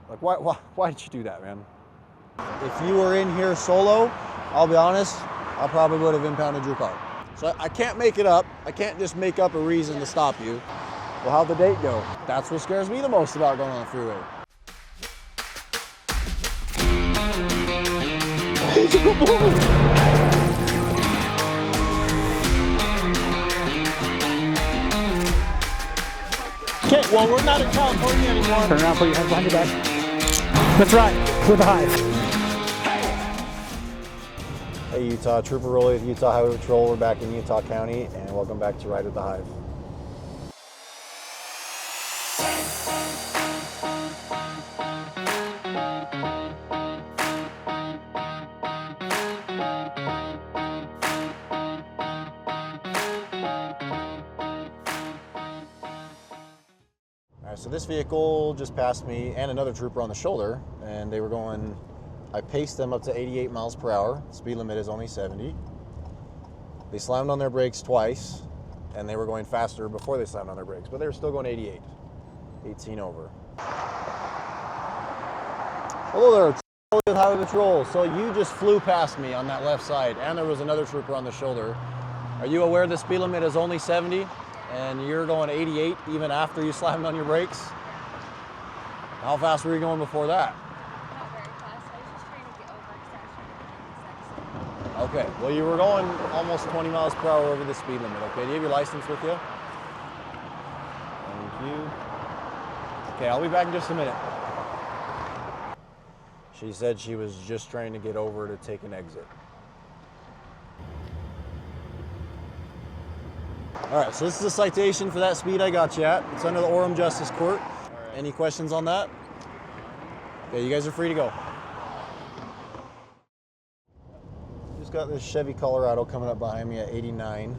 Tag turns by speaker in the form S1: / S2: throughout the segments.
S1: Like, why did you do that, man? If you were in here solo, I'll be honest, I probably would have impounded your car. So I can't make it up. I can't just make up a reason to stop you. Well, how'd the date go? That's what scares me the most about going on the freeway.
S2: Okay, well, we're not in California anymore.
S3: Turn around, put your hands behind your back. That's right, with the Hive.
S1: Hey Utah, Trooper Rowley with Utah Highway Patrol. We're back in Utah County, and welcome back to Ride with the Hive. All right, so this vehicle just passed me and another trooper on the shoulder, and they were going, I paced them up to 88 miles per hour. Speed limit is only 70. They slammed on their brakes twice, and they were going faster before they slammed on their brakes, but they were still going 88, 18 over. Hello there, Trooper with Highway Patrol. So you just flew past me on that left side, and there was another trooper on the shoulder. Are you aware the speed limit is only 70, and you're going 88 even after you slammed on your brakes? How fast were you going before that? Okay, well you were going almost 20 miles per hour over the speed limit, okay? Do you have your license with you? Thank you. Okay, I'll be back in just a minute. She said she was just trying to get over to take an exit. All right, so this is a citation for that speed I got you at. It's under the Orem Justice Court. Right. Any questions on that? Okay, you guys are free to go. Just got this Chevy Colorado coming up behind me at 89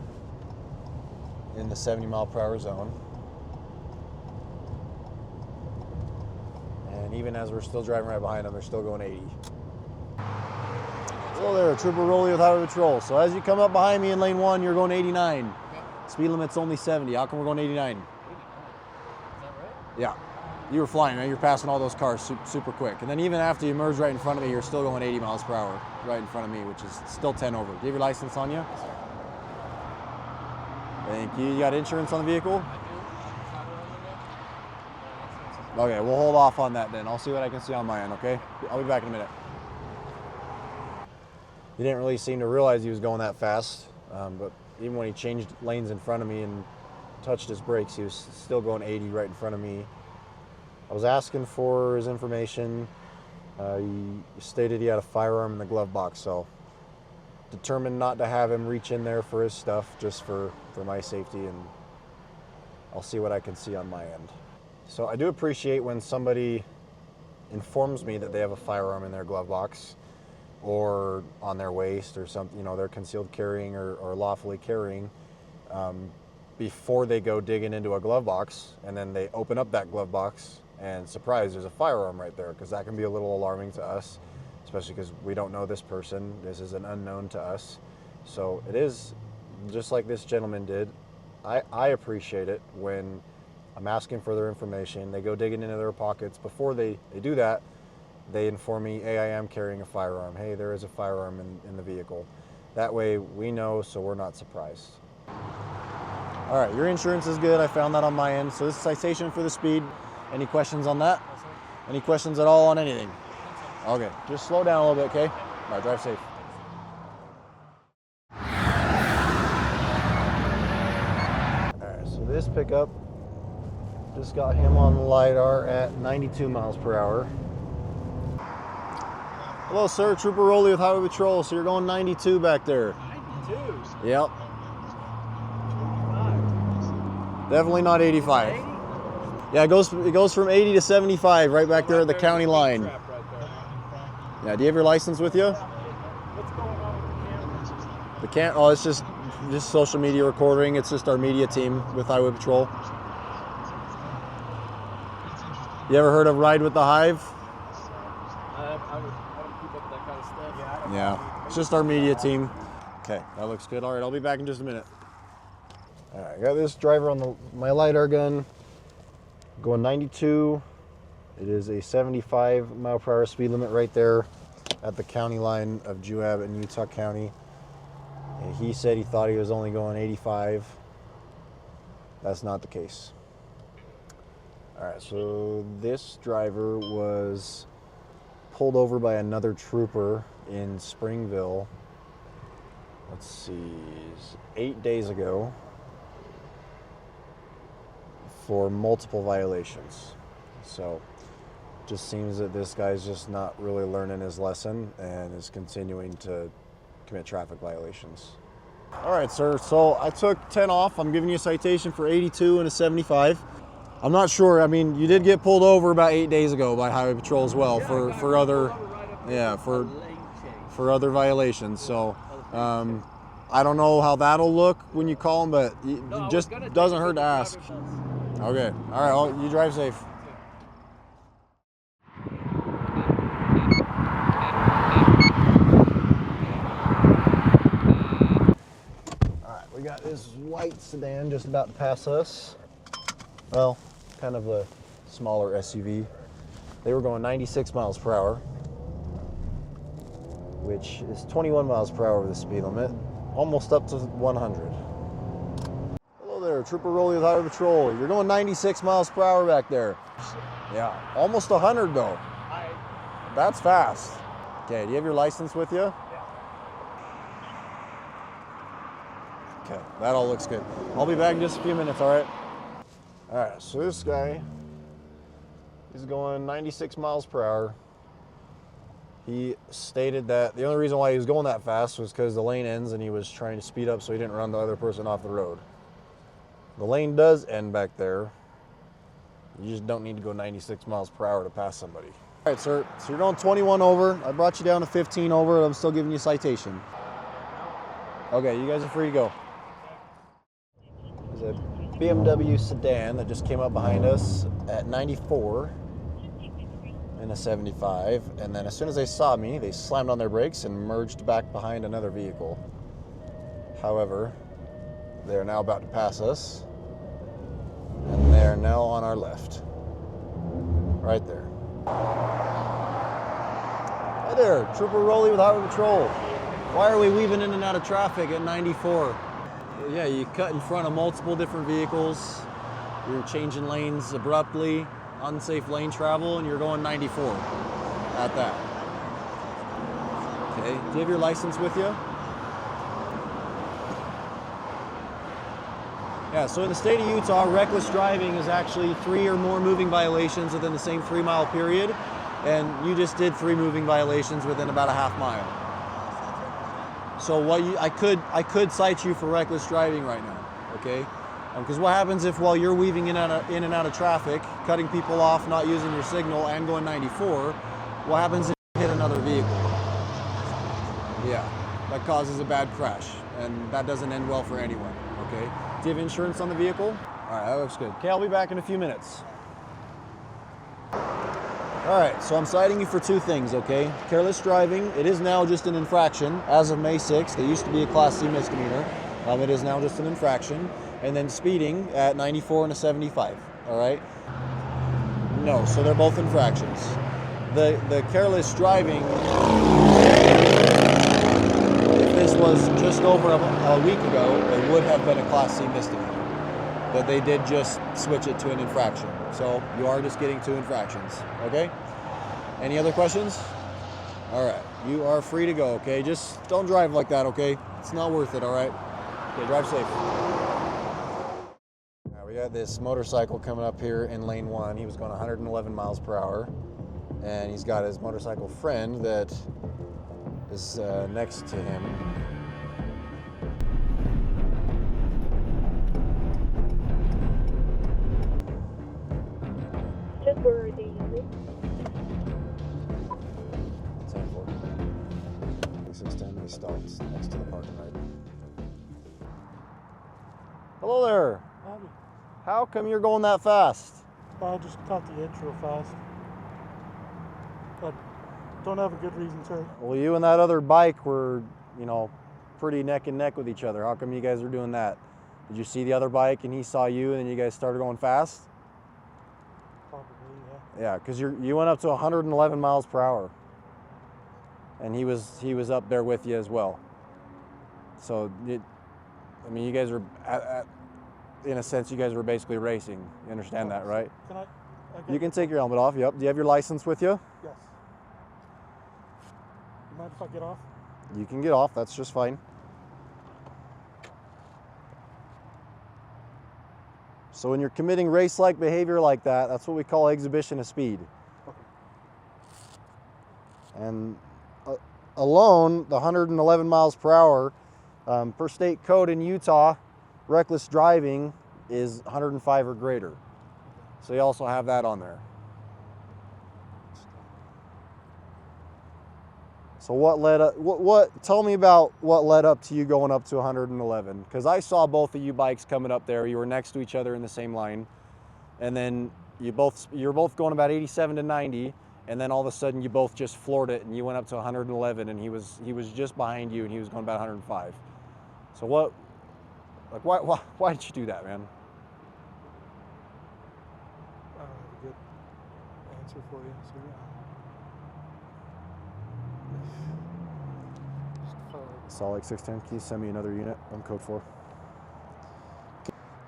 S1: in the 70 mile per hour zone. And even as we're still driving right behind them, they're still going 80. Hello there, Trooper Rowley with Highway Patrol. So as you come up behind me in lane 1, you're going 89. Speed limit's only 70. How come we're going 89? 89? Is that right? Yeah. You were flying, right? You're passing all those cars super quick. And then even after you merge right in front of me, you're still going 80 miles per hour right in front of me, which is still 10 over. Do you have your license on you? Yes, sir. Thank you. You got insurance on the vehicle? I do. Okay, we'll hold off on that then. I'll see what I can see on my end, okay? I'll be back in a minute. He didn't really seem to realize he was going that fast, but even when he changed lanes in front of me and touched his brakes, he was still going 80 right in front of me. I was asking for his information. He stated he had a firearm in the glove box, so determined not to have him reach in there for his stuff, just for my safety, and I'll see what I can see on my end. So I do appreciate when somebody informs me that they have a firearm in their glove box or on their waist or something, you know, they're concealed carrying or lawfully carrying, before they go digging into a glove box, and then they open up that glove box and surprise, there's a firearm right there, because that can be a little alarming to us, especially because we don't know this person. This is an unknown to us. So it is just like this gentleman did. I appreciate it when I'm asking for their information. They go digging into their pockets. Before they do that, they inform me, hey, I am carrying a firearm. Hey, there is a firearm in the vehicle. That way we know, so we're not surprised. All right, your insurance is good. I found that on my end. So this is citation for the speed. Any questions on that? Yes, sir. Any questions at all on anything? Okay, just slow down a little bit, okay? All right, drive safe. All right, so this pickup just got him on LiDAR at 92 miles per hour. Hello, sir. Trooper Rowley with Highway Patrol. So you're going 92 back there.
S2: 92?
S1: Yep. 85. Definitely not 85. 80? Yeah, it goes from 80 to 75 right back there at the county line.
S2: Right
S1: yeah, do you have your license with you?
S2: What's going on with the camera?
S1: Oh, it's just social media recording. It's just our media team with Highway Patrol. You ever heard of Ride with the Hive?
S2: I don't keep up that kind of stuff.
S1: Yeah, it's just our media team. Okay, that looks good. All right, I'll be back in just a minute. All right, I got this driver on my LiDAR gun. Going 92 It is a 75 mile per hour speed limit right there at the county line of Juab and Utah County. And he said he thought he was only going 85. That's not the case. All right, so this driver was pulled over by another trooper in Springville. Let's see, 8 days ago for multiple violations. So just seems that this guy's just not really learning his lesson and is continuing to commit traffic violations. All right, sir, so I took 10 off. I'm giving you a citation for 82 and a 75. I'm not sure, I mean, you did get pulled over about 8 days ago by Highway Patrol as well for other, for other violations. So I don't know how that'll look when you call them, but it just doesn't hurt to ask. Okay, all right, well, you drive safe. We got this white sedan just about to pass us. Well, kind of a smaller SUV. They were going 96 miles per hour, which is 21 miles per hour over the speed limit, almost up to 100. Hello there, Trooper Rowley with Highway Patrol. You're going 96 miles per hour back there. Yeah, almost 100 though. That's fast. Okay, do you have your license with you? Okay, that all looks good. I'll be back in just a few minutes, all right? All right, so this guy is going 96 miles per hour. He stated that the only reason why he was going that fast was because the lane ends and he was trying to speed up so he didn't run the other person off the road. The lane does end back there. You just don't need to go 96 miles per hour to pass somebody. All right, sir, so you're going 21 over. I brought you down to 15 over. I'm still giving you a citation. Okay, you guys are free to go. There's a BMW sedan that just came up behind us at 94 in a 75, and then as soon as they saw me, they slammed on their brakes and merged back behind another vehicle. However, they are now about to pass us, and they are now on our left. Right there. Hi there, Trooper Rowley with Highway Patrol. Why are we weaving in and out of traffic at 94? Yeah, you cut in front of multiple different vehicles. You're changing lanes abruptly, unsafe lane travel, and you're going 94 at that. Okay, do you have your license with you? Yeah, so in the state of Utah, reckless driving is actually 3 or more moving violations within the same 3 mile period, and you just did 3 moving violations within about a half mile. So I could cite you for reckless driving right now, okay? Because what happens if while you're weaving in and out of traffic, cutting people off, not using your signal, and going 94, what happens if you hit another vehicle? Yeah, that causes a bad crash, and that doesn't end well for anyone, okay? Do you have insurance on the vehicle? All right, that looks good. Okay, I'll be back in a few minutes. All right, so I'm citing you for 2 things, okay? Careless driving, it is now just an infraction. As of May 6th, it used to be a Class C misdemeanor. It is now just an infraction. And then speeding at 94 and a 75, all right? No, so they're both infractions. The careless driving, if this was just over a week ago, it would have been a Class C misdemeanor. But they did just switch it to an infraction. So you are just getting 2 infractions, okay? Any other questions? All right, you are free to go, okay? Just don't drive like that, okay? It's not worth it, all right? Okay, drive safe. Now we got this motorcycle coming up here in lane 1. He was going 111 miles per hour. And he's got his motorcycle friend that is next to him. He stops next to the parking lot. Hello there.
S3: Howdy.
S1: How come you're going that fast?
S3: I just caught the edge real fast. But don't have a good reason to.
S1: Well, you and that other bike were, pretty neck and neck with each other. How come you guys are doing that? Did you see the other bike and he saw you and then you guys started going fast?
S3: Probably,
S1: Yeah, because you went up to 111 miles per hour, and he was up there with you as well. So, I mean, you guys were, in a sense, you guys were basically racing. You understand that, right?
S3: Can I?
S1: You can take your helmet off. Yep. Do you have your license with you?
S3: Yes. You mind if I get off?
S1: You can get off. That's just fine. So when you're committing race-like behavior like that, that's what we call exhibition of speed.
S3: Okay.
S1: And alone, the 111 miles per hour, per state code in Utah, reckless driving is 105 or greater. So you also have that on there. So tell me about what led up to you going up to 111? Because I saw both of you bikes coming up there. You were next to each other in the same line. And then you're both going about 87 to 90. And then all of a sudden you both just floored it and you went up to 111 and he was just behind you and he was going about 105. So why did you do that, man?
S3: I don't have a good answer for you, sir.
S1: Salt Lake 610, can you send me another unit on code 4?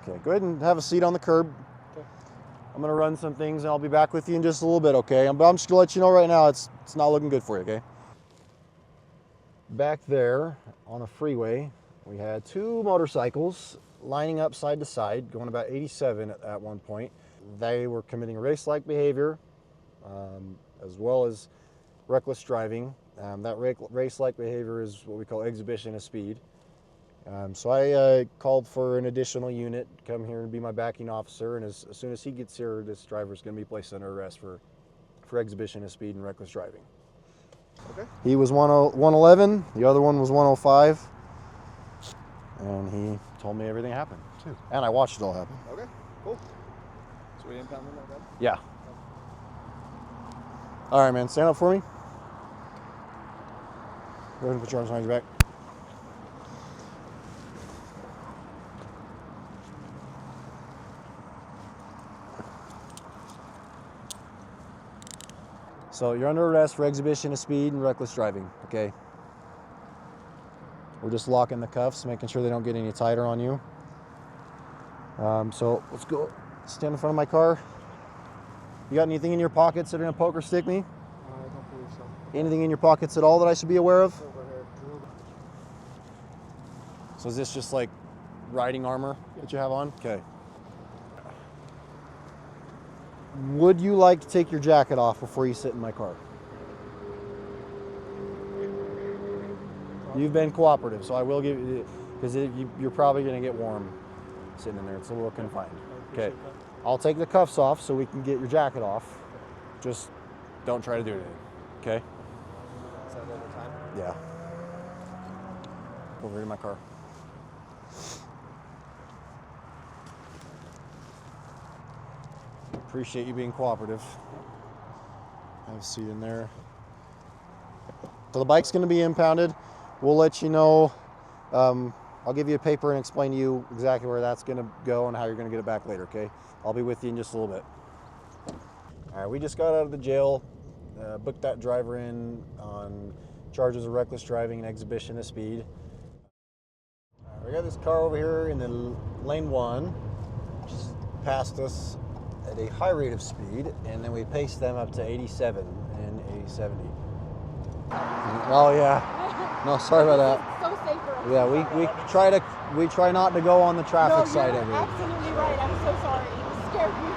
S1: Okay, go ahead and have a seat on the curb.
S3: Okay.
S1: I'm gonna run some things and I'll be back with you in just a little bit, okay? But I'm just gonna let you know right now, it's not looking good for you, okay? Back there on a freeway, we had two motorcycles lining up side to side, going about 87 at one point. They were committing race-like behavior, as well as reckless driving. That race-like behavior is what we call exhibition of speed. So I called for an additional unit to come here and be my backing officer, and as soon as he gets here, this driver's going to be placed under arrest for exhibition of speed and reckless driving.
S2: Okay.
S1: He was 111, the other one was 105, and he told me everything happened too. And I watched it all happen.
S2: Okay, cool. So we impound them like that?
S1: Yeah. All right, man, stand up for me. Go ahead and put your arms behind your back. So you're under arrest for exhibition of speed and reckless driving, okay? We're just locking the cuffs, making sure they don't get any tighter on you. So let's go stand in front of my car. You got anything in your pockets that are gonna poke or stick me?
S3: I don't believe so.
S1: Anything in your pockets at all that I should be aware of?
S3: Over here.
S1: So is this just like riding armor that you have on? Okay. Would you like to take your jacket off before you sit in my car? You've been cooperative, so I will give you, because you're probably going to get warm sitting in there. It's a little confined. Okay. I'll take the cuffs off so we can get your jacket off. Just don't try to do anything. Okay?
S2: Is that all the time?
S1: Yeah. Over in my car. Appreciate you being cooperative. Have a seat in there. So the bike's going to be impounded. We'll let you know. I'll give you a paper and explain to you exactly where that's going to go and how you're going to get it back later, okay? I'll be with you in just a little bit. All right, we just got out of the jail, booked that driver in on charges of reckless driving and exhibition of speed. We got this car over here in the lane 1, just passed us at a high rate of speed, and then we paced them up to 87 and 70. Oh yeah, no, sorry about that.
S4: So safe for us.
S1: Yeah, we try not to go on the traffic side of it.
S4: Absolutely right. I'm so sorry. You scared me.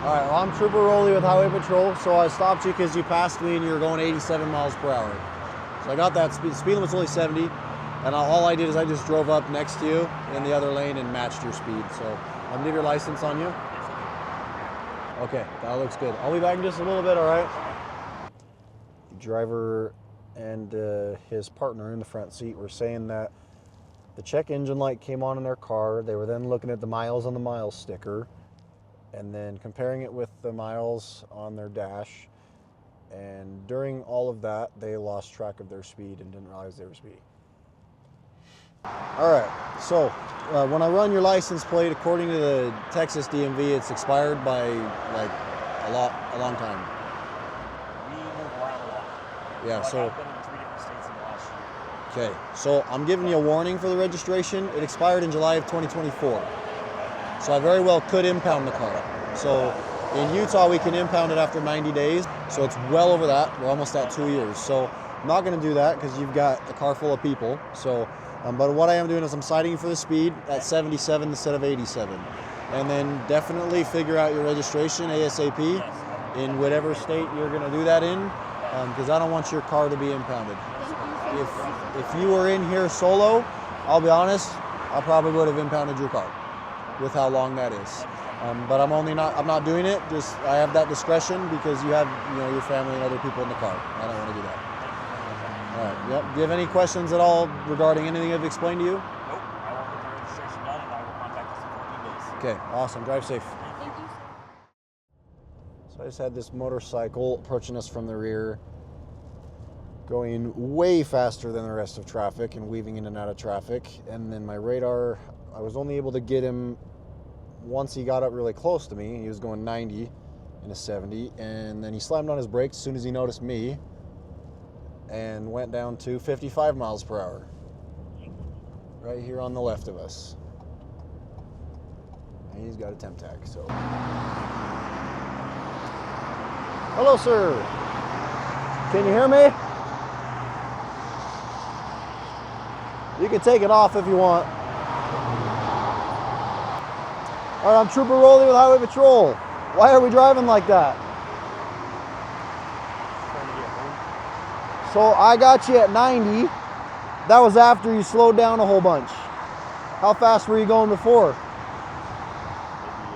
S1: All right, well, I'm Trooper Rowley with Highway Patrol, so I stopped you because you passed me and you were going 87 miles per hour. So I got that speed. Speed limit's only 70, and all I did is I just drove up next to you in the other lane and matched your speed. So I'm gonna leave your license on you. Okay, that looks good. I'll be back in just a little bit, all right? The driver and his partner in the front seat were saying that the check engine light came on in their car. They were then looking at the miles on the miles sticker and then comparing it with the miles on their dash. And during all of that, they lost track of their speed and didn't realize they were speeding. All right, so when I run your license plate, according to the Texas DMV, it's expired by like a long time.
S5: We move around a lot.
S1: Yeah,
S5: Like,
S1: so
S5: I've been in 3 different states in the last year.
S1: okay. So I'm giving you a warning for the registration. It expired in July of 2024. So I very well could impound the car. So in Utah, we can impound it after 90 days. So it's well over that. We're almost at 2 years. So I'm not going to do that because you've got a car full of people. So, but what I am doing is I'm citing you for the speed at 77 instead of 87. And then definitely figure out your registration ASAP in whatever state you're going to do that in, because I don't want your car to be impounded. If you were in here solo, I'll be honest, I probably would have impounded your car with how long that is. But I'm not doing it. Just I have that discretion because you have your family and other people in the car. I don't want to do that. All right. Yep. Do you have any questions at all regarding anything I've explained to you?
S5: Nope. I will get the registration done and I will contact us in 14 days.
S1: Okay. Awesome. Drive safe.
S4: Thank you.
S1: So I just had this motorcycle approaching us from the rear, going way faster than the rest of traffic and weaving in and out of traffic. And then my radar, I was only able to get him once he got up really close to me. He was going 90 in a 70, and then he slammed on his brakes as soon as he noticed me and went down to 55 miles per hour right here on the left of us. And he's got a temp tag, so. Hello, sir. Can you hear me? You can take it off if you want. All right, I'm Trooper Rowley with Highway Patrol. Why are we driving like that? So I got you at 90. That was after you slowed down a whole bunch. How fast were you going before?
S5: Maybe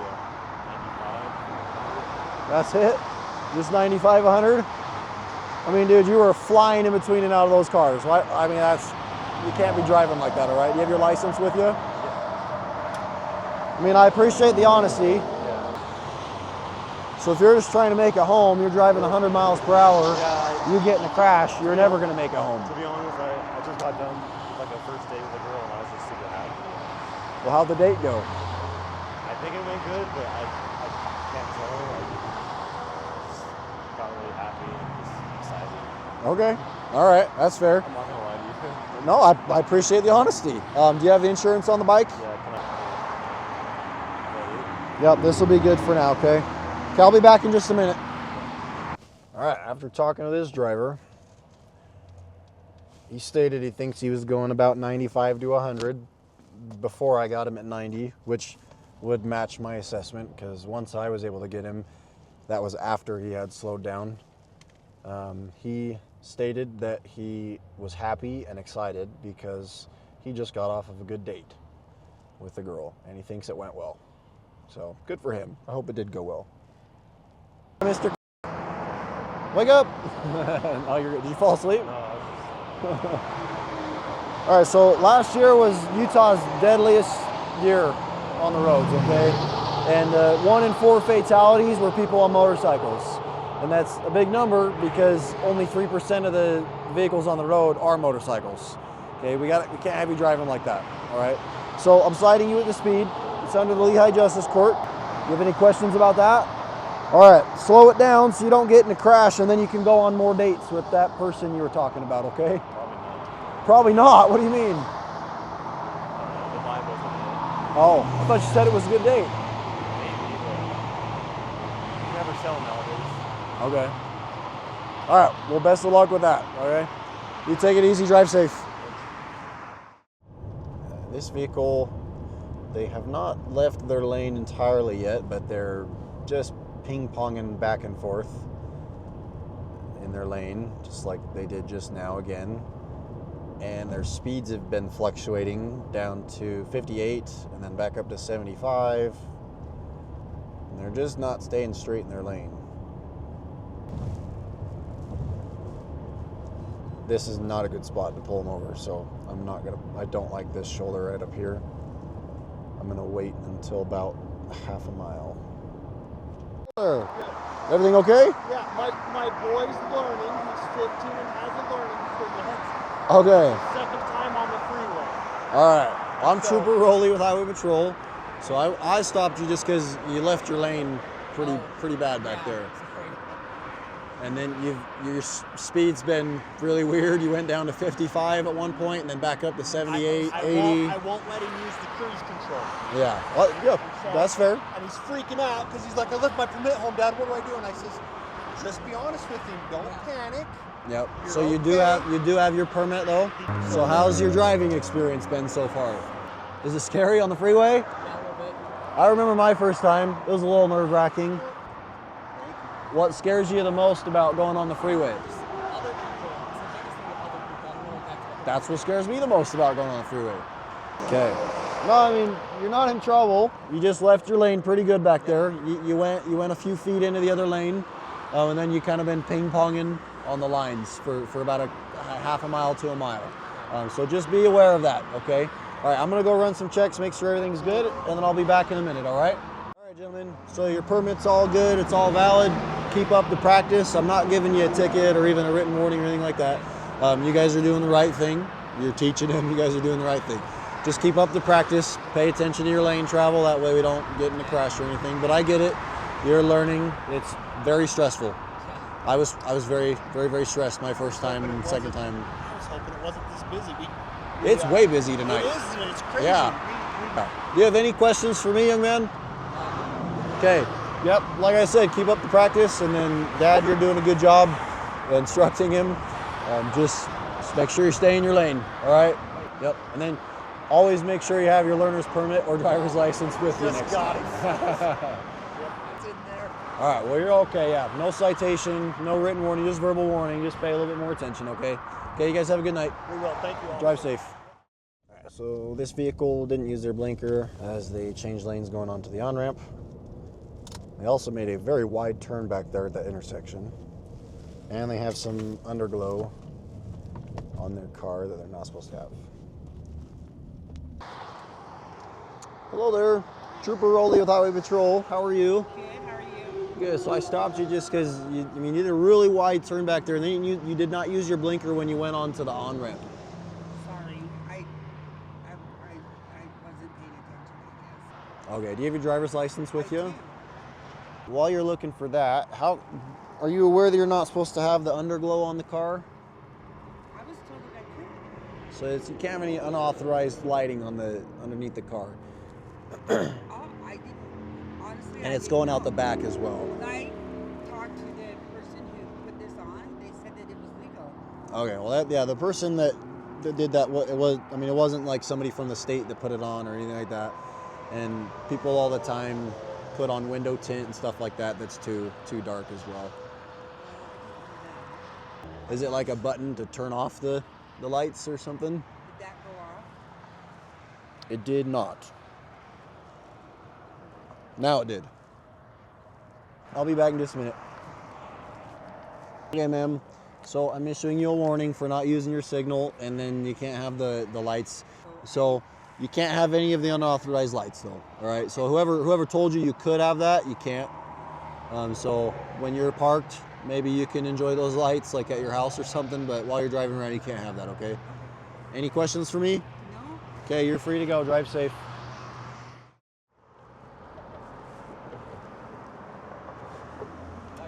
S5: 95.
S1: That's it? Just 95, 100? I mean, dude, you were flying in between and out of those cars. I mean, you can't be driving like that, all right? Do you have your license with you? I mean, I appreciate the honesty. So if you're just trying to make it home, you're driving 100 miles per hour, you get in a crash, you're never going to make it home.
S6: To be honest, I just got done like a first date with a girl and I was just super happy.
S1: Well, how'd the date go?
S6: I think it went good, but I can't tell. Like, just got really happy and just excited.
S1: Okay. All right. That's fair.
S6: I'm not gonna lie to you.
S1: No, I appreciate the honesty. Do you have the insurance on the bike?
S6: Yeah, can I?
S1: Yep, this will be good for now, okay? Okay, I'll be back in just a minute. All right, after talking to this driver, he stated he thinks he was going about 95 to 100 before I got him at 90, which would match my assessment because once I was able to get him, that was after he had slowed down. He stated that he was happy and excited because he just got off of a good date with the girl and he thinks it went well. So good for him. I hope it did go well. Mr. Wake up! Oh, you're good. Did you fall asleep?
S6: No,
S1: All right, so last year was Utah's deadliest year on the roads, okay? And 1 in 4 fatalities were people on motorcycles. And that's a big number because only 3% of the vehicles on the road are motorcycles. Okay, we can't have you driving like that, all right? So I'm citing you at the speed. It's under the Lehigh Justice Court. You have any questions about that? All right, slow it down so you don't get in a crash and then you can go on more dates with that person you were talking about, okay?
S6: probably not.
S1: Probably not, what do you mean?
S6: The vibe wasn't it.
S1: Oh, I thought you said it was a good date.
S6: Maybe, but you never tell nowadays.
S1: Okay. All right, well, best of luck with that, okay? You take it easy, drive safe. This vehicle, they have not left their lane entirely yet, but they're just ping-ponging back and forth in their lane, just like they did just now again. And their speeds have been fluctuating down to 58 and then back up to 75. And they're just not staying straight in their lane. This is not a good spot to pull them over, so I don't like this shoulder right up here. I'm gonna wait until about half a mile. Everything okay?
S2: Yeah, my boy's learning. He's 15 and hasn't learned for months.
S1: Okay.
S2: Second time on the freeway.
S1: All right. I'm Trooper Rowley with Highway Patrol. So I stopped you just because you left your lane pretty bad back there. And then your speed's been really weird. You went down to 55 at one point, and then back up to 78, 80.
S2: I won't let him use the cruise control.
S1: Yeah, well, yeah, that's fair.
S2: And he's freaking out because he's like, I left my permit home, Dad. What do I do? And I says, just be honest with him. Don't panic.
S1: Yep.
S2: You're
S1: So you
S2: okay.
S1: do have your permit though. So how's your driving experience been so far? Is it scary on the freeway?
S5: Yeah, a little bit.
S1: I remember my first time. It was a little nerve-wracking. What scares you the most about going on the freeway?
S5: Other people. It's the biggest thing with other people. I don't know if that's
S1: That's what scares me the most about going on the freeway. Okay. No, I mean, you're not in trouble. You just left your lane pretty good back there. You went a few feet into the other lane, and then you kind of been ping-ponging on the lines for about a half a mile to a mile. So just be aware of that, okay? All right, I'm gonna go run some checks, make sure everything's good, and then I'll be back in a minute, all right? All right, gentlemen, so your permit's all good, it's all valid. Keep up the practice. I'm not giving you a ticket or even a written warning or anything like that. You guys are doing the right thing. You're teaching him, you guys are doing the right thing. Just keep up the practice, pay attention to your lane travel, that way we don't get in a crash or anything. But I get it, you're learning, it's very stressful. I was very, very, very stressed my first time and second time.
S2: I was hoping it wasn't this busy.
S1: It's way busy tonight.
S2: It is, and it's crazy.
S1: Yeah. Do you have any questions for me, young man? Okay. Yep. Like I said, keep up the practice, and then, Dad, you're doing a good job instructing him. Just make sure you stay in your lane. All right. Yep. And then always make sure you have your learner's permit or driver's license with you next time.
S2: It's in there.
S1: All right. Well, you're okay. Yeah. No citation, no written warning, just verbal warning. Just pay a little bit more attention. Okay. Okay. You guys have a good night.
S2: We will. Thank you all.
S1: Drive safe. All right, so this vehicle didn't use their blinker as they changed lanes going onto the on-ramp. They also made a very wide turn back there at that intersection. And they have some underglow on their car that they're not supposed to have. Hello there, Trooper Rowley with Highway Patrol. How are you?
S4: Good, how are you?
S1: Good, so I stopped you just because you did a really wide turn back there, and then you did not use your blinker when you went onto the on-ramp.
S7: Sorry, I wasn't paying attention, I guess.
S1: Okay, do you have your driver's license with you?
S7: I do.
S1: While you're looking for that, how are you aware that you're not supposed to have the underglow on the car?
S7: I was told that I could.
S1: So you can't have any unauthorized lighting on underneath the car.
S7: Oh, I didn't, honestly.
S1: And it's going out the back as well.
S7: When I talked to the person who put this on, they said that it was legal.
S1: Okay, well the person that did that, it wasn't like somebody from the state that put it on or anything like that. And people all the time put on window tint and stuff like that that's too dark as well. Is it like a button to turn off the lights or something?
S7: Did that go off?
S1: It did not. Now it did. I'll be back in just a minute. Okay, ma'am. So I'm issuing you a warning for not using your signal, and then you can't have the lights. So you can't have any of the unauthorized lights, though. All right. So whoever told you could have that, you can't. So when you're parked, maybe you can enjoy those lights, like at your house or something. But while you're driving around, you can't have that. Okay. Any questions for me?
S7: No?
S1: Okay, you're free to go. Drive safe.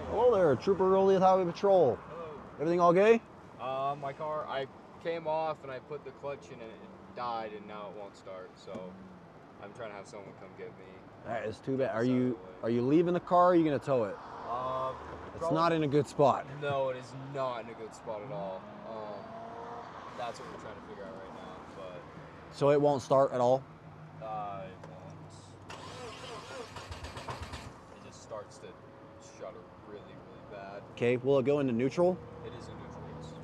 S1: Hello there, Trooper Rowley with Highway Patrol.
S8: Hello.
S1: Everything all okay?
S8: My car, I came off and I put the clutch in and it died and now it won't start. So I'm trying to have someone come get me.
S1: That is too bad. Are you leaving the car or are you gonna tow it? It's not in a good spot.
S8: No, it is not in a good spot at all. That's what we're trying to figure out right now. But
S1: So it won't start at all?
S8: it won't. It just starts to shudder really, really bad.
S1: Okay, will it go into neutral?
S8: It is in neutral, yes.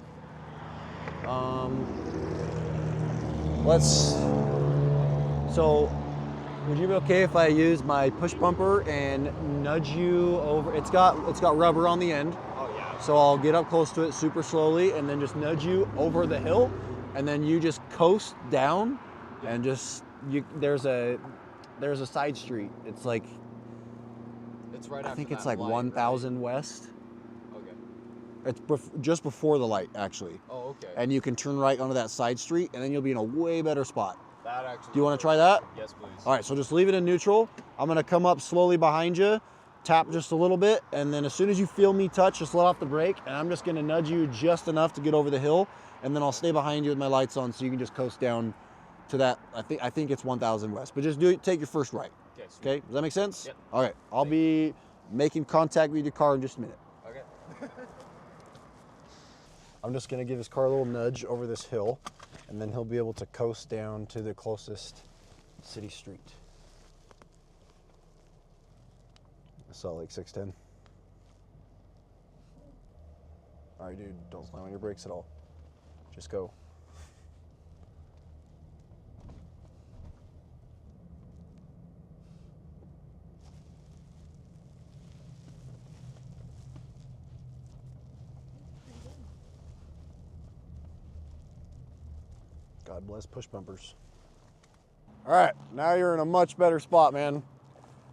S1: So would you be okay if I use my push bumper and nudge you over? It's got rubber on the end.
S8: Oh yeah.
S1: So I'll get up close to it super slowly and then just nudge you over the hill, and then you just coast down and just there's a side street. It's like
S8: It's right
S1: I
S8: after
S1: think it's
S8: that
S1: like
S8: light,
S1: 1000 West.
S8: Right? Okay.
S1: It's just before the light actually.
S8: Oh, okay.
S1: And you can turn right onto that side street and then you'll be in a way better spot.
S8: That actually.
S1: Do you want to try that?
S8: Yes, please.
S1: All right, so just leave it in neutral. I'm gonna come up slowly behind you, tap just a little bit, and then as soon as you feel me touch, just let off the brake, and I'm just gonna nudge you just enough to get over the hill, and then I'll stay behind you with my lights on so you can just coast down to that. I think it's 1000 west, but just take your first right. Okay, does that make sense?
S8: Yep.
S1: All right, I'll be making contact with your car in just a minute.
S8: Okay.
S1: I'm just gonna give his car a little nudge over this hill, and then he'll be able to coast down to the closest city street. Salt Lake 610. All right, dude, don't slam on your brakes at all. Just go. God bless push bumpers. All right, now you're in a much better spot, man.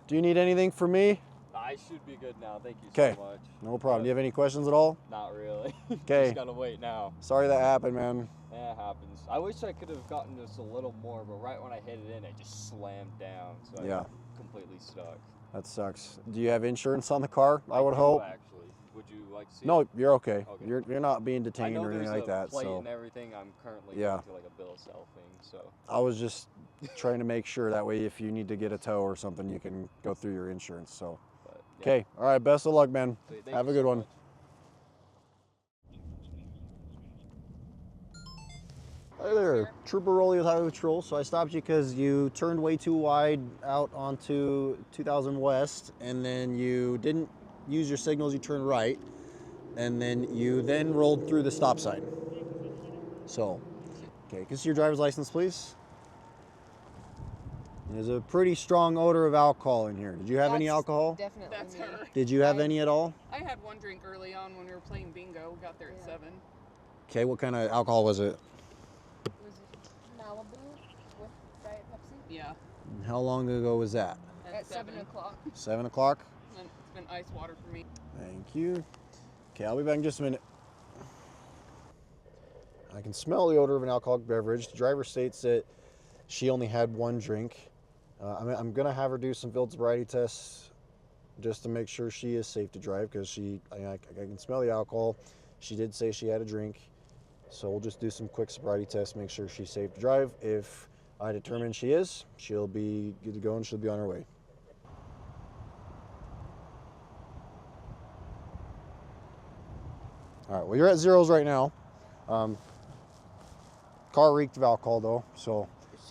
S1: Do you need anything from me?
S8: I should be good now. Thank you
S1: Okay,
S8: so much.
S1: no problem. Do you have any questions at all?
S8: Not really.
S1: Okay.
S8: Just gotta wait now.
S1: Sorry that happened, man.
S8: Yeah, it happens. I wish I could have gotten just a little more, but right when I hit it in, it just slammed down. So I got completely stuck.
S1: That sucks. Do you have insurance on the car? I would
S8: do,
S1: hope.
S8: Actually, would you like to see?
S1: No,
S8: it?
S1: you're okay.
S8: Okay.
S1: You're not being
S8: I
S1: detained
S8: know
S1: or anything
S8: there's
S1: like
S8: a
S1: that.
S8: plate
S1: So
S8: and everything. I'm currently
S1: Yeah.
S8: going to like a bill of sale thing. So
S1: I was just trying to make sure that way if you need to get a tow or something, you can go through your insurance. So
S8: but, yeah.
S1: okay, all right. Best of luck, man.
S8: So, thank
S1: Have
S8: you
S1: a good
S8: so
S1: one.
S8: much.
S1: Hi there, Trooper Rowley with Highway Patrol. So I stopped you because you turned way too wide out onto 2000 West, and then you didn't use your signals. You turned right, and then you rolled through the stop sign. So, okay, can you see your driver's license, please? There's a pretty strong odor of alcohol in here. Did you have any
S9: That's
S1: alcohol?
S9: Definitely
S4: That's
S9: me.
S4: her.
S1: Did you have any at all?
S4: I had one drink early on when we were playing bingo. We got there at 7.
S1: Okay, what kind of alcohol was it?
S9: Was it Malibu with Diet Pepsi?
S4: Yeah,
S1: How long ago was that?
S9: At 7 o'clock.
S1: 7 o'clock?
S4: And it's been ice water for me.
S1: Thank you. Okay, I'll be back in just a minute. I can smell the odor of an alcoholic beverage. The driver states that she only had one drink. I'm going to have her do some field sobriety tests just to make sure she is safe to drive because I can smell the alcohol. She did say she had a drink. So we'll just do some quick sobriety tests, make sure she's safe to drive. If I determine she is, she'll be good to go and she'll be on her way. All right, well, you're at zeros right now. Car reeked of alcohol though, so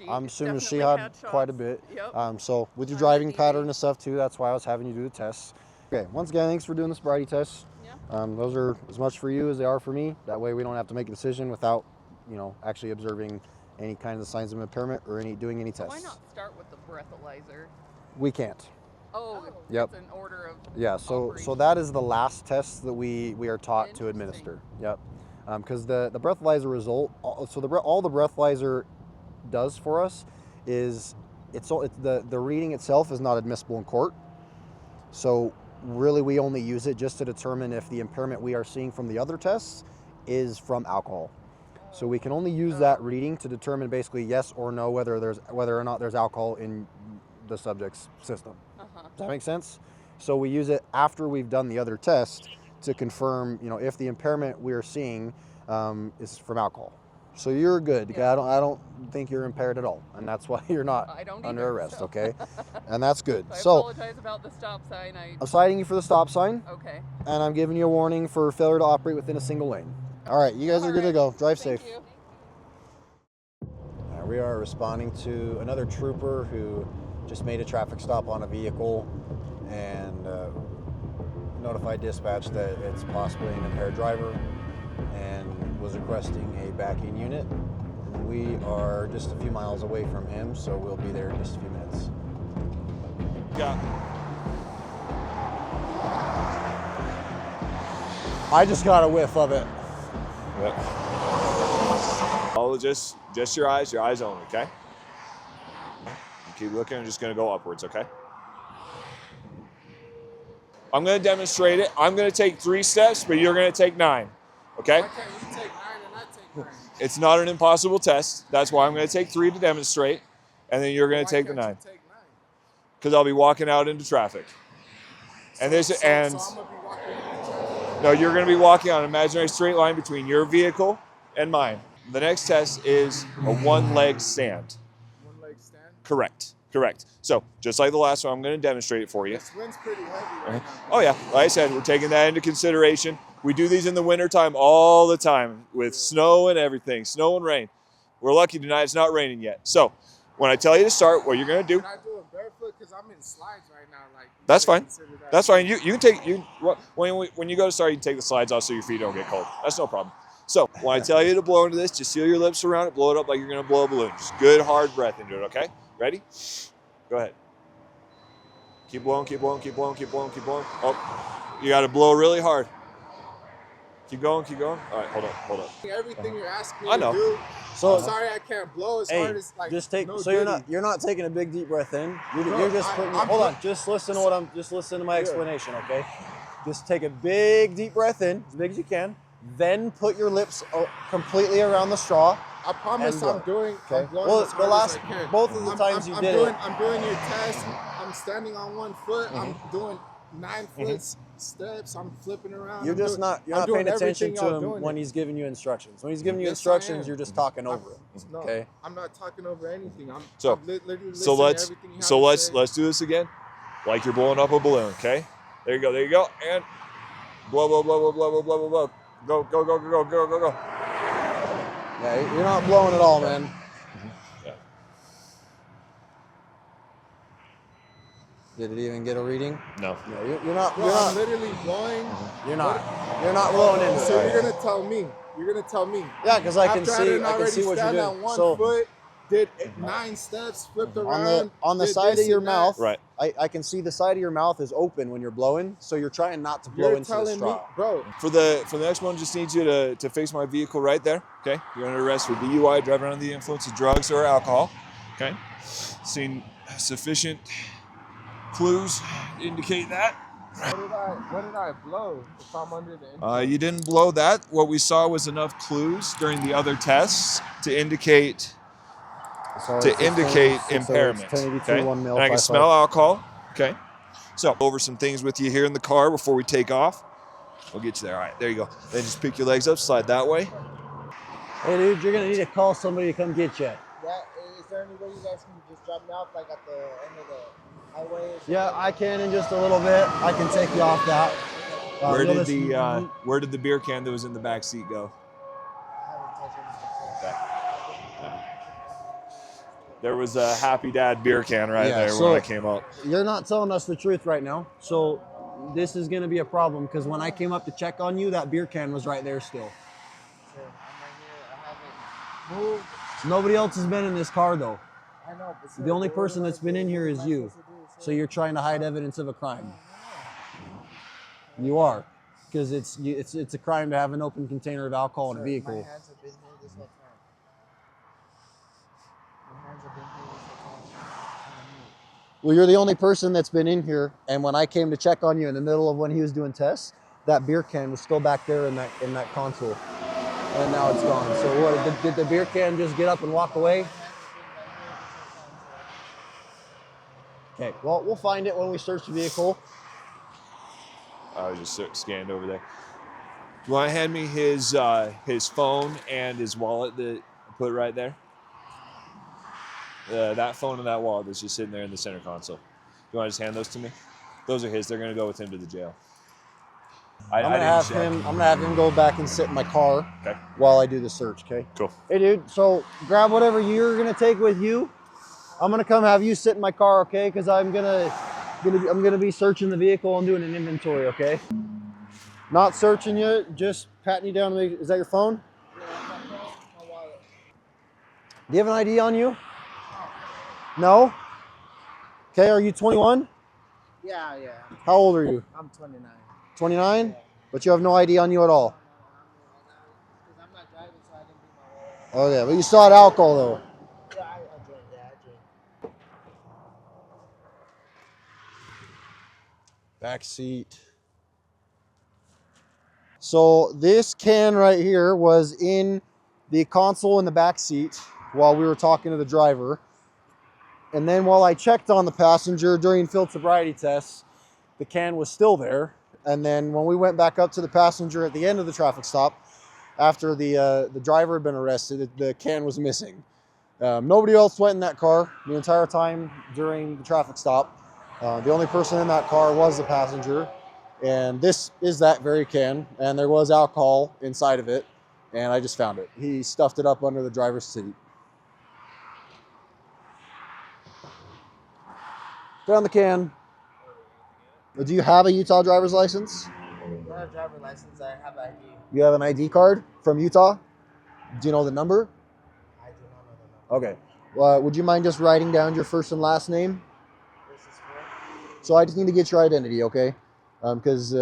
S1: I'm assuming she had quite a bit.
S4: Yep.
S1: So with your
S4: On the
S1: driving
S4: DV.
S1: pattern and stuff too, that's why I was having you do the tests. Okay, once again, thanks for doing the sobriety tests.
S4: Yeah.
S1: Those are as much for you as they are for me. That way we don't have to make a decision without, actually observing any kinds of signs of impairment or doing any tests.
S4: Why not start with the breathalyzer?
S1: We can't.
S4: Oh,
S1: Yep.
S4: it's an order of
S1: Yeah, so
S4: operation.
S1: that is the last test that we are taught to
S4: Interesting.
S1: administer. Yep. Because the breathalyzer result, so all the breathalyzer does for us is the reading itself is not admissible in court. So really we only use it just to determine if the impairment we are seeing from the other tests is from alcohol. So we can only use that reading to determine basically yes or no whether or not there's alcohol in the subject's system.
S4: Uh-huh.
S1: Does that make sense? So we use it after we've done the other test to confirm, if the impairment we are seeing is from alcohol. So you're good. Okay?
S4: Yeah.
S1: I don't think you're impaired at all, and that's why you're not
S4: I don't
S1: under
S4: either,
S1: arrest.
S4: so.
S1: Okay, and that's good.
S4: I
S1: So
S4: apologize about the stop sign.
S1: I'm citing you for the stop sign,
S4: Okay.
S1: and I'm giving you a warning for failure to operate within a single lane. All right, you guys are good to go. Drive
S4: Thank
S1: safe.
S4: you.
S1: We are responding to another trooper who just made a traffic stop on a vehicle and notified dispatch that it's possibly an impaired driver and was requesting a backing unit. We are just a few miles away from him, so we'll be there in just a few minutes.
S6: Yeah.
S1: I just got a whiff of it.
S6: Yep. Oh, just your eyes only, okay? You keep looking, I'm just gonna go upwards, okay? I'm gonna demonstrate it. I'm gonna take 3 steps, but you're gonna take 9, okay?
S10: You take 9 and I take 9.
S6: It's not an impossible test. That's why I'm gonna take 3 to demonstrate, and then you're gonna take the 9.
S10: Take 9.
S6: Because I'll be walking out into traffic. And this and
S10: So I'm gonna be walking in traffic.
S6: no, you're going to be walking on an imaginary straight line between your vehicle and mine. The next test is a one-leg stand.
S10: One leg stand.
S6: Correct. Correct. So just like the last one, I'm going to demonstrate it for you.
S10: This wind's pretty heavy right now.
S6: Oh yeah, like I said, we're taking that into consideration. We do these in the wintertime all the time with snow and everything, snow and rain. We're lucky tonight it's not raining yet. So when I tell you to start, what you're going to do,
S10: Can I do it barefoot? Because I'm in slides right now. Like,
S6: that's fine.
S10: consider that.
S6: That's fine. You can take, when you go to start, you can take the slides off so your feet don't get cold. That's no problem. So when I tell you to blow into this, just seal your lips around it, blow it up like you're going to blow a balloon. Just good, hard breath into it, okay? Ready? Go ahead. Keep blowing, keep blowing, keep blowing, keep blowing, keep blowing. Oh, you got to blow really hard. Keep going, keep going. All right, hold up.
S10: Everything you're asking me
S6: I know.
S10: to do.
S1: So
S10: I'm sorry I can't blow as
S1: hey,
S10: hard as like.
S1: just take.
S10: no
S1: So you're not taking a big deep breath in. You're
S10: No,
S1: just putting.
S10: I'm
S1: Hold on.
S10: put-
S1: Just listen to my explanation, okay? Just take a big deep breath in, as big as you can. Then put your lips completely around the straw.
S10: I promise
S1: and
S10: I'm doing.
S1: Okay.
S10: I'm blowing
S1: Well,
S10: as
S1: the
S10: hard
S1: last
S10: as I can.
S1: both of the times you did it.
S10: I'm doing your test. I'm standing on one foot. I'm doing 9 foot steps. I'm flipping around.
S1: You're
S10: I'm
S1: just
S10: doing-
S1: not. You're
S10: I'm
S1: not
S10: doing
S1: paying attention
S10: everything
S1: to
S10: y'all
S1: him
S10: doing
S1: when
S10: it.
S1: he's giving you instructions. When he's giving you
S10: Yes, I
S1: instructions,
S10: am.
S1: you're just talking over him.
S10: No,
S1: Okay.
S10: I'm not talking over anything. I'm
S6: So-
S10: I'm literally
S6: So
S10: listening to
S6: let's
S10: everything you have to say.
S6: let's do this again, like you're blowing up a balloon. Okay. There you go, and blow, blow, blow, blow, blow, blow, blow, blow. Go, go, go, go, go, go, go.
S1: Yeah, you're not blowing at all, man.
S6: Yeah.
S1: Did it even get a reading?
S6: No.
S1: No, you're not.
S10: Bro,
S1: You're
S10: I'm
S1: not.
S10: literally blowing.
S1: You're not. You're not blowing into
S10: So
S1: it.
S10: you're gonna tell me. You're gonna tell me.
S1: Yeah, because I can
S10: After
S1: see.
S10: didn't
S1: I can
S10: already
S1: see what you're
S10: stand
S1: doing.
S10: on one
S1: So
S10: foot, did 9 steps, flipped around.
S1: on the
S10: did
S1: side
S10: this
S1: of your
S10: and that.
S1: mouth,
S6: Right.
S1: I can see the side of your mouth is open when you're blowing. So you're trying not to blow
S10: You're
S1: into the
S10: telling me,
S1: straw.
S10: bro.
S6: For the next one, just need you to face my vehicle right there. Okay. You're under arrest for DUI, driving under the influence of drugs or alcohol. Okay. Seen sufficient clues to indicate that.
S10: What did I blow if I'm under the influence?
S6: You didn't blow that. What we saw was enough clues during the other tests to indicate impairment. Okay? And I can smell alcohol. Okay. So over some things with you here in the car before we take off. We'll get you there. All right, there you go. Then just pick your legs up, slide that way.
S1: Hey, dude, you're gonna need to call somebody to come get you.
S10: Yeah, is there any way you guys can just drop me off like at the end of the highway? Or something?
S1: Yeah, I can in just a little bit. I can take you off that.
S6: Where did the beer can that was in the back seat go?
S10: I haven't touched anything.
S6: There was a Happy Dad beer can right
S1: Yeah,
S6: there
S1: so-
S6: when I came out.
S1: You're not telling us the truth right now. So this is gonna be a problem because when I came up to check on you, that beer can was right there still.
S10: Sure, I'm right here. I haven't moved.
S1: Nobody else has been in this car though.
S10: I know, but
S1: The only person that's been in here is you. So you're trying to hide evidence of a crime. You are, because it's a crime to have an open container of alcohol in a
S10: My
S1: vehicle.
S10: hands have been here this whole time. My hands have been here this whole time.
S1: Well, you're the only person that's been in here, and when I came to check on you in the middle of when he was doing tests, that beer can was still back there in that console, and now it's gone. So what? Did the beer can just get up and walk away? Okay. Well, we'll find it when we search the vehicle.
S6: I was just scanned over there. You want to hand me his phone and his wallet that I put right there? That phone and that wallet that's just sitting there in the center console. You want to just hand those to me? Those are his. They're going to go with him to the jail.
S1: I'm gonna have him go back and sit in my car while I do the search. Okay.
S6: Cool.
S1: Hey, dude. So grab whatever you're gonna take with you. I'm gonna come have you sit in my car, okay? Because I'm gonna be searching the vehicle and doing an inventory, okay? Not searching you, just patting you down. Is that your phone?
S10: Yeah, my wallet.
S1: Do you have an ID on you? No? Okay, are you 21?
S10: Yeah.
S1: How old are you?
S10: I'm 29.
S1: 29?
S10: Yeah.
S1: But you have no ID on you at all?
S10: Because I'm not driving, so I didn't bring my wallet.
S1: Okay, but you still had alcohol though.
S10: Yeah, I drink.
S1: Back seat. So this can right here was in the console in the back seat while we were talking to the driver. And then while I checked on the passenger during field sobriety tests, the can was still there. And then when we went back up to the passenger at the end of the traffic stop, after the driver had been arrested, the can was missing. Nobody else went in that car the entire time during the traffic stop. The only person in that car was the passenger. And this is that very can, and there was alcohol inside of it, and I just found it. He stuffed it up under the driver's seat. Found the can. Do you have a Utah driver's license?
S11: I don't have a driver's license. I have ID.
S1: You have an ID card from Utah? Do you know the number?
S11: I do not know the number.
S1: Okay. Would you mind just writing down your first and last name?
S11: This is correct.
S1: So I just need to get your identity, okay? Because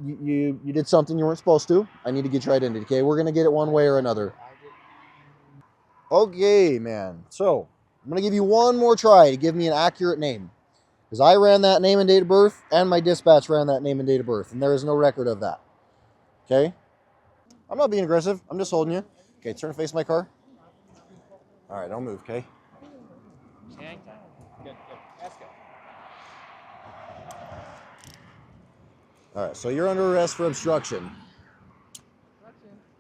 S1: you did something you weren't supposed to. I need to get your identity, okay? We're gonna get it one way or another. Okay, man. So I'm gonna give you one more try to give me an accurate name, because I ran that name and date of birth, and my dispatch ran that name and date of birth, and there is no record of that. Okay? I'm not being aggressive. I'm just holding you. Okay, turn and face my car. All right, don't move, okay?
S5: Good, good. That's good.
S1: All right, so you're under arrest for obstruction.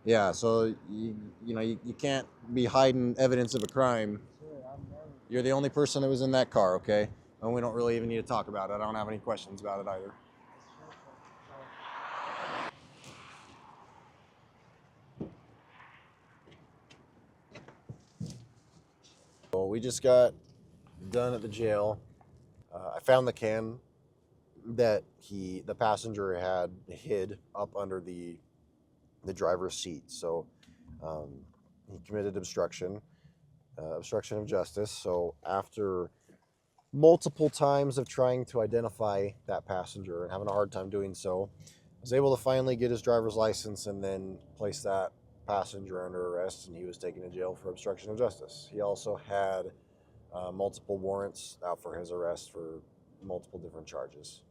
S1: Yeah, so you can't be hiding evidence of a crime. You're the only person that was in that car, okay? And we don't really even need to talk about it. I don't have any questions about it either. So we just got done at the jail. I found the can that the passenger had hid up under the driver's seat. So he committed obstruction of justice. So after multiple times of trying to identify that passenger and having a hard time doing so, I was able to finally get his driver's license and then place that passenger under arrest, and he was taken to jail for obstruction of justice. He also had multiple warrants out for his arrest for multiple different charges.